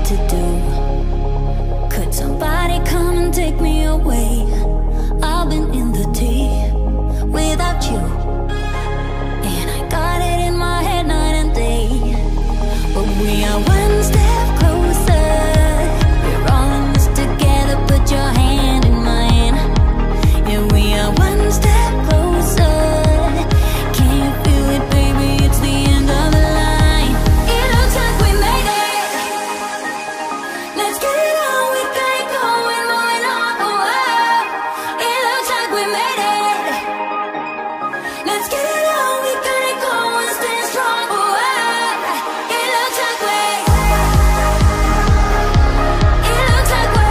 to do. Could somebody come and take me away? I've been in the deep without you, and I got it in my head night and day. But we are one step closer. We're all in this together. Put your hand in mine. Yeah, we are one step closer. Can you feel it, baby? It's the end of the line. It looks like we made it. Let's get it on. We got it going, moving on. Oh, oh. It looks like we made it. Let's get it on. We got it going, stay strong. Oh, oh. It looks like we. It looks like we.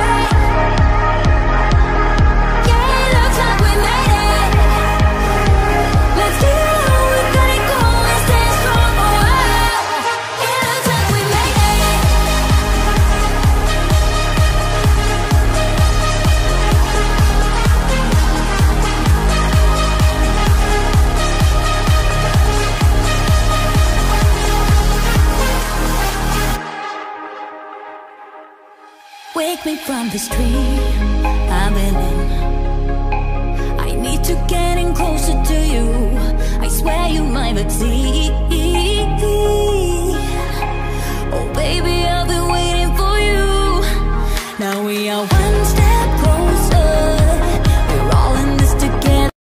Yeah, it looks like we made it. Let's get it on. We got it going, stay strong. Oh, oh. It looks like we made it. Wake me from this dream I've been in. I need to get in closer to you. I swear you might succeed. Oh baby, I've been waiting for you. Now we are one step closer. We're all in this together.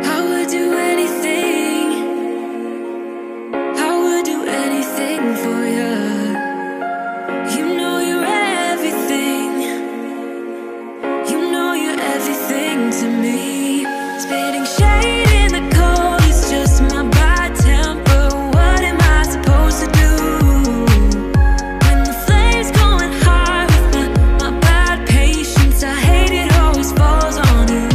I would do anything. I would do anything for you. You know you're everything. You know you're everything to me. Spitting shade in the cold is just my bad temper. What am I supposed to do? When the flames going high with my bad patience, I hate it always falls on you.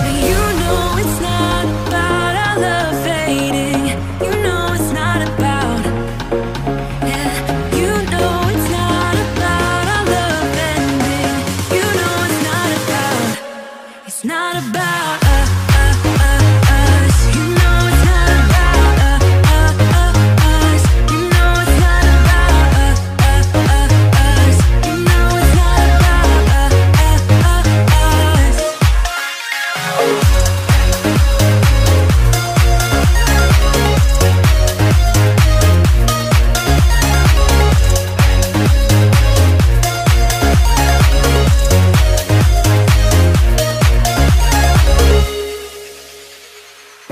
But you know it's not about our love fading. You know it's not about. Yeah, you know it's not about our love ending. You know it's not about. It's not about us. You know it's not about us. You know it's not about us. You know it's not about us.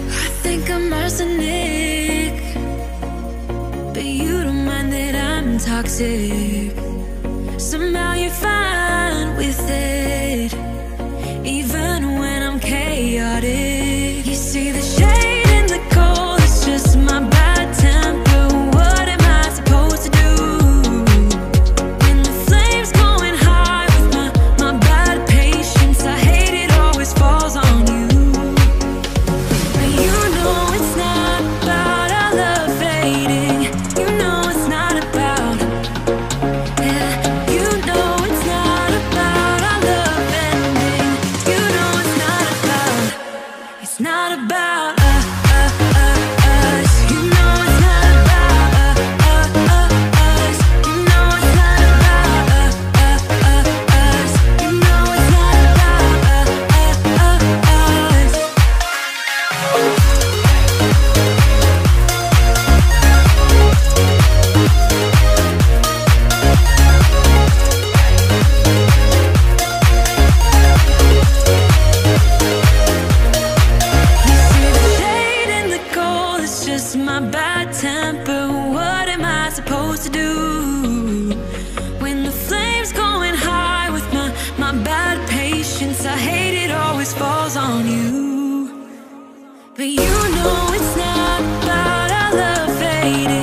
I think I'm arsenic, but you don't mind that I'm toxic. Somehow you're fine with it, even when I'm chaotic. You see the shade in the cold, it's just my bad temper. What am I supposed to do? When the flames going high with my bad patience, I hate it always falls on you. But you know it's not about our love fading. You know it's not about. Yeah, you know it's not about our love ending. You know it's not about. It's not about us. You know it's not about us. You know it's not about us. You know it's not about us. You see the shade in the cold, it's just my bad temper. What am I supposed to do? When the flames going high with my bad patience, I hate it always falls on you. But you know it's not about our love fading.